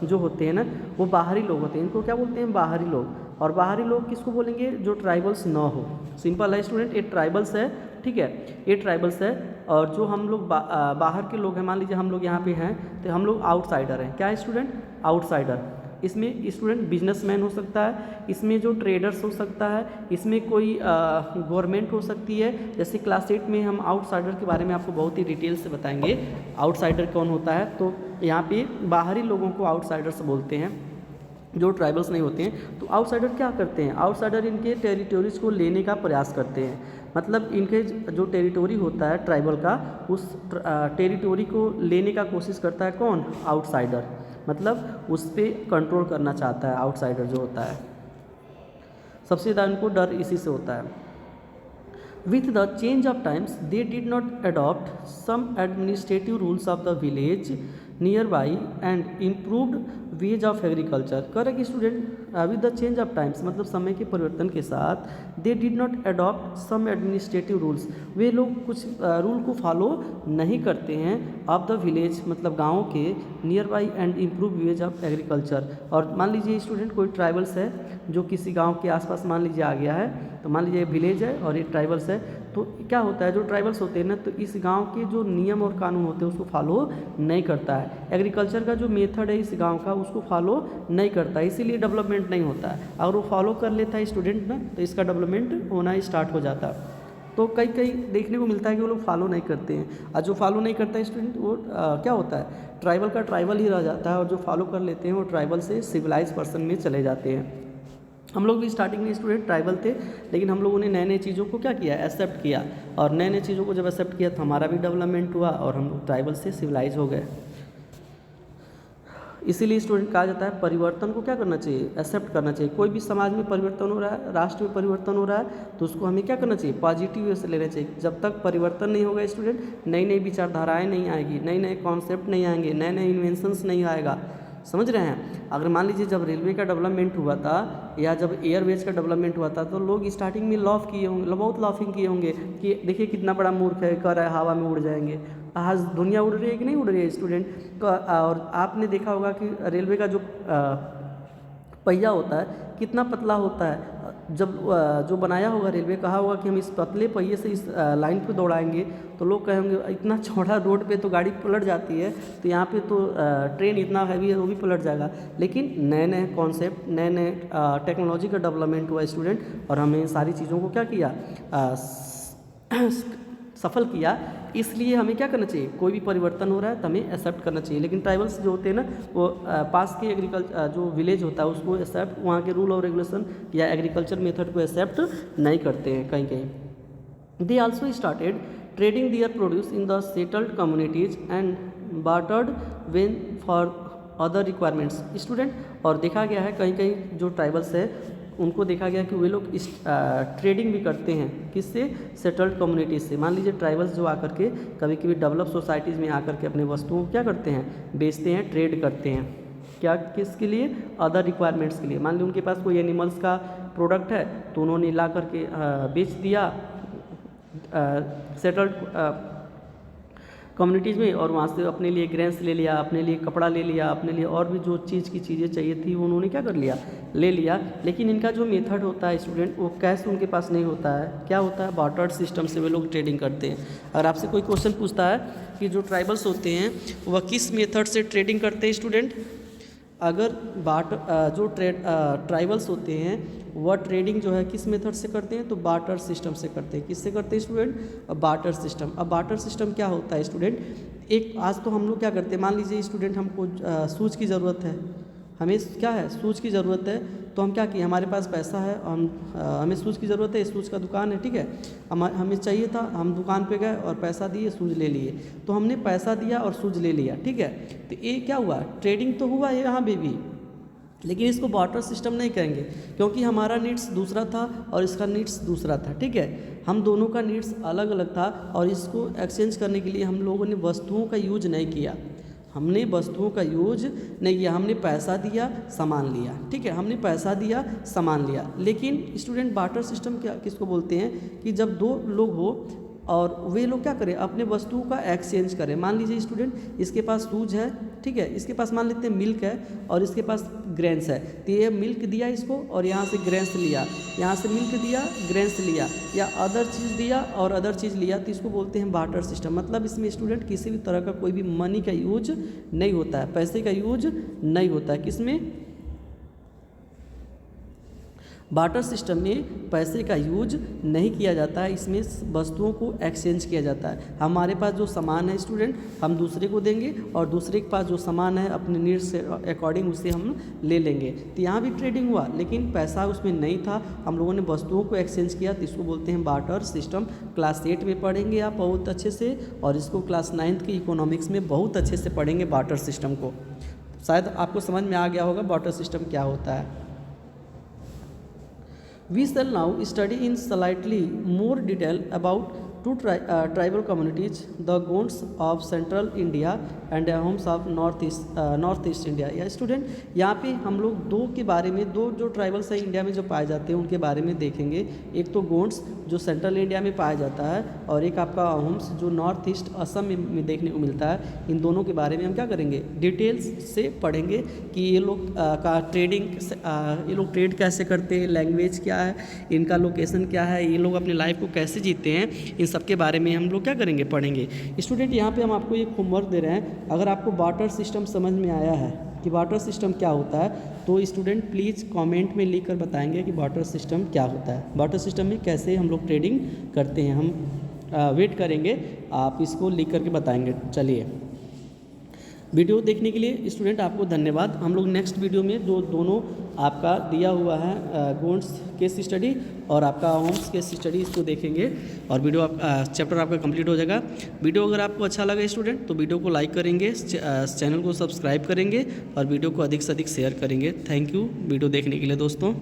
जो होते हैं ना वो बाहरी लोग होते हैं, इनको क्या बोलते हैं, बाहरी लोग। और बाहरी लोग किसको बोलेंगे, जो ट्राइबल्स ना हो। सिंपल है स्टूडेंट, ये ट्राइबल्स है, ठीक है, ये ट्राइबल्स है। और जो हम लोग बाहर के लोग हैं, मान लीजिए हम लोग यहाँ पे हैं तो हम लोग आउटसाइडर हैं। क्या है स्टूडेंट, आउटसाइडर। इसमें स्टूडेंट बिजनेसमैन हो सकता है, इसमें जो ट्रेडर्स हो सकता है, इसमें कोई गवर्नमेंट हो सकती है। जैसे क्लास 8 में हम आउटसाइडर के बारे में आपको बहुत ही डिटेल से बताएंगे, आउटसाइडर कौन होता है। तो यहाँ पे बाहरी लोगों को आउटसाइडर्स बोलते हैं, जो ट्राइबल्स नहीं होते हैं। तो आउटसाइडर क्या करते हैं, आउटसाइडर इनके टेरिटोरीज को लेने का प्रयास करते हैं। मतलब इनके जो टेरिटोरी होता है ट्राइबल का, उस टेरिटोरी को लेने का कोशिश करता है कौन, आउटसाइडर। मतलब उस पर कंट्रोल करना चाहता है आउटसाइडर जो होता है। सबसे ज़्यादा उनको डर इसी से होता है। With the change of times, they did not adopt some administrative rules of the village nearby and improved ways of agriculture। Correct student, with the change of times मतलब समय के परिवर्तन के साथ, they did not adopt some administrative rules, वे लोग कुछ rule को फॉलो नहीं करते हैं ऑफ द विलेज मतलब गाँव के, near by and improve ways of agriculture. और मान लीजिए स्टूडेंट कोई ट्राइबल्स है जो किसी गाँव के आसपास मान लीजिए आ गया है, तो मान लीजिए विलेज है और ये ट्राइबल्स है, तो क्या होता है जो ट्राइबल्स होते हैं ना, तो इस गांव के जो नियम और कानून होते हैं उसको फॉलो नहीं करता है। एग्रीकल्चर का जो मेथड है इस गांव का उसको फॉलो नहीं करता है, इसीलिए डेवलपमेंट नहीं होता है। अगर वो फॉलो कर लेता है स्टूडेंट ना, तो इसका डेवलपमेंट होना स्टार्ट हो जाता है। तो कई देखने को मिलता है कि वो लोग फॉलो नहीं करते हैं, और जो फॉलो नहीं करता है स्टूडेंट वो क्या होता है, ट्राइबल का ट्राइबल ही रह जाता है, और जो फॉलो कर लेते हैं वो ट्राइबल से सिविलाइज पर्सन में चले जाते हैं। हम लोग भी स्टार्टिंग में स्टूडेंट ट्राइबल थे, लेकिन हम लोगों ने नए नए चीज़ों को क्या किया, एक्सेप्ट किया, और नए नए चीज़ों को जब एक्सेप्ट किया तो हमारा भी डेवलपमेंट हुआ और हम लोग ट्राइबल से सिविलाइज हो गए। इसीलिए स्टूडेंट कहा जाता है परिवर्तन को क्या करना चाहिए, एक्सेप्ट करना चाहिए। कोई भी समाज में परिवर्तन हो रहा है, राष्ट्र में परिवर्तन हो रहा है, तो उसको हमें क्या करना चाहिए, पॉजिटिव वे से लेना चाहिए। जब तक परिवर्तन नहीं होगा स्टूडेंट, नई नई विचारधाराएँ नहीं आएगी, नए नए कॉन्सेप्ट नहीं आएंगे, नए नए इन्वेंशंस नहीं आएगा। समझ रहे हैं। अगर मान लीजिए जब रेलवे का डेवलपमेंट हुआ था या जब एयरवेज का डेवलपमेंट हुआ था, तो लोग स्टार्टिंग में लॉफ किए होंगे, बहुत लाफिंग किए होंगे कि देखिए कितना बड़ा मूर्ख है, कर रहा है हवा में उड़ जाएंगे। आज दुनिया उड़ रही है कि नहीं उड़ रही है स्टूडेंट। और आपने देखा होगा कि रेलवे का जो पहिया होता है कितना पतला होता है। जब जो बनाया होगा रेलवे कहा होगा कि हम इस पतले पहिए से इस लाइन पे दौड़ाएंगे, तो लोग कहेंगे इतना चौड़ा रोड पे तो गाड़ी पलट जाती है, तो यहाँ पे तो ट्रेन इतना हैवी है वो भी पलट जाएगा। लेकिन नए नए कॉन्सेप्ट, नए नए टेक्नोलॉजी का डेवलपमेंट हुआ स्टूडेंट, और हमें सारी चीज़ों को क्या किया, सफल किया। इसलिए हमें क्या करना चाहिए, कोई भी परिवर्तन हो रहा है तो हमें एक्सेप्ट करना चाहिए। लेकिन ट्राइबल्स जो होते हैं ना, वो पास के एग्रीकल्चर जो विलेज होता है उसको एक्सेप्ट, वहाँ के रूल और रेगुलेशन या एग्रीकल्चर मेथड को एक्सेप्ट नहीं करते हैं कहीं कहीं। They also started trading their produce in the settled communities and bartered when for other requirements student. और देखा गया है कहीं कहीं जो ट्राइबल्स है उनको देखा गया कि वे लोग इस ट्रेडिंग भी करते हैं, किससे, सेटल्ड कम्युनिटीज़ से। मान लीजिए ट्राइबल्स जो आकर के कभी कभी डेवलप सोसाइटीज़ में आकर के अपने वस्तुओं को क्या करते हैं, बेचते हैं, ट्रेड करते हैं। क्या, किसके लिए, अदर रिक्वायरमेंट्स के लिए। मान लीजिए उनके पास कोई एनिमल्स का प्रोडक्ट है तो उन्होंने ला करके बेच दिया सेटल्ड कम्युनिटीज़ में, और वहाँ से अपने लिए ग्रेन्स ले लिया, अपने लिए कपड़ा ले लिया, अपने लिए और भी जो चीज़ की चीज़ें चाहिए थी वो उन्होंने क्या कर लिया, ले लिया। लेकिन इनका जो मेथड होता है स्टूडेंट, वो कैश उनके पास नहीं होता है, क्या होता है, बार्टर सिस्टम से वे लोग ट्रेडिंग करते हैं। अगर आपसे कोई क्वेश्चन पूछता है कि जो ट्राइबल्स होते हैं वह किस मेथड से ट्रेडिंग करते हैं स्टूडेंट, अगर जो ट्राइबल्स होते हैं वह ट्रेडिंग जो है किस मेथड से करते हैं, तो बार्टर सिस्टम से करते हैं। किससे करते हैं स्टूडेंट, बार्टर सिस्टम। अब बार्टर सिस्टम क्या होता है स्टूडेंट, एक आज तो हम लोग क्या करते हैं, मान लीजिए स्टूडेंट हमको सूज की ज़रूरत है, हमें क्या है, सूज की ज़रूरत है, तो हम क्या किए, हमारे पास पैसा है, हमें सूज की ज़रूरत है, सूज का दुकान है, ठीक है, हमें चाहिए था, हम दुकान पे गए और पैसा दिए, सूज ले लिए। तो हमने पैसा दिया और सूज ले लिया, ठीक है। तो ये क्या हुआ, ट्रेडिंग तो हुआ है यहाँ भी, लेकिन इसको बार्टर सिस्टम नहीं कहेंगे, क्योंकि हमारा नीड्स दूसरा था और इसका नीड्स दूसरा था, ठीक है। हम दोनों का नीड्स अलग अलग था, और इसको एक्सचेंज करने के लिए हम लोगों ने वस्तुओं का यूज नहीं किया, हमने वस्तुओं का यूज नहीं किया, हमने पैसा दिया, सामान लिया, ठीक है, हमने पैसा दिया, सामान लिया। लेकिन स्टूडेंट बार्टर सिस्टम क्या किसको बोलते हैं, कि जब दो लोग हो और वे लोग क्या करें, अपने वस्तुओं का एक्सचेंज करें। मान लीजिए स्टूडेंट इसके पास सूज है, ठीक है, इसके पास मान लेते हैं मिल्क है, और इसके पास ग्रेन्स है, तो ये मिल्क दिया इसको और यहाँ से ग्रेन्स लिया, यहाँ से मिल्क दिया ग्रेन्स लिया, या अदर चीज़ दिया और अदर चीज़ लिया, तो इसको बोलते हैं बार्टर सिस्टम। मतलब इसमें स्टूडेंट किसी भी तरह का कोई भी मनी का यूज नहीं होता है, पैसे का यूज नहीं होता है। किसमें? बार्टर सिस्टम में पैसे का यूज नहीं किया जाता है, इसमें वस्तुओं को एक्सचेंज किया जाता है। हमारे पास जो सामान है स्टूडेंट, हम दूसरे को देंगे और दूसरे के पास जो सामान है अपने नीड्स से अकॉर्डिंग उसे हम ले लेंगे। तो यहाँ भी ट्रेडिंग हुआ, लेकिन पैसा उसमें नहीं था, हम लोगों ने वस्तुओं को एक्सचेंज किया, तो इसको बोलते हैं बार्टर सिस्टम। क्लास 8 में पढ़ेंगे आप बहुत अच्छे से, और इसको क्लास 9th की इकोनॉमिक्स में बहुत अच्छे से पढ़ेंगे बार्टर सिस्टम को। शायद आपको समझ में आ गया होगा बार्टर सिस्टम क्या होता है। We shall now study in slightly more detail about two tribal communities, the Gonds of Central India and the Ahoms of Northeast India। या स्टूडेंट यहाँ पे हम लोग दो के बारे में, दो जो ट्राइबल्स है इंडिया में जो पाए जाते हैं उनके बारे में देखेंगे। एक तो गोंड्स जो सेंट्रल इंडिया में पाया जाता है, और एक आपका अहोम्स जो नॉर्थ ईस्ट असम में देखने को मिलता है। इन दोनों के बारे में हम क्या करेंगे, डिटेल्स से पढ़ेंगे कि ये लोग का ट्रेडिंग, ये लोग ट्रेड कैसे करते हैं, लैंग्वेज क्या है, इनका लोकेशन क्या है, ये लोग अपनी लाइफ को कैसे जीते हैं, इन सब के बारे में हम लोग क्या करेंगे, पढ़ेंगे। स्टूडेंट यहाँ पे हम आपको एक होमवर्क दे रहे हैं, अगर आपको बार्टर सिस्टम समझ में आया है कि बार्टर सिस्टम क्या होता है, तो स्टूडेंट प्लीज़ कमेंट में लिख कर बताएंगे कि बार्टर सिस्टम क्या होता है, बार्टर सिस्टम में कैसे हम लोग ट्रेडिंग करते हैं। हम वेट करेंगे, आप इसको लिख करके बताएंगे। चलिए, वीडियो देखने के लिए स्टूडेंट आपको धन्यवाद। हम लोग नेक्स्ट वीडियो में जो दोनों आपका दिया हुआ है गोंड्स केस स्टडी और आपका होम्स केस स्टडी, इसको देखेंगे और वीडियो चैप्टर आपका कंप्लीट हो जाएगा। वीडियो अगर आपको अच्छा लगा स्टूडेंट तो वीडियो को लाइक करेंगे, चैनल को सब्सक्राइब करेंगे और वीडियो को अधिक से अधिक शेयर करेंगे। थैंक यू वीडियो देखने के लिए दोस्तों।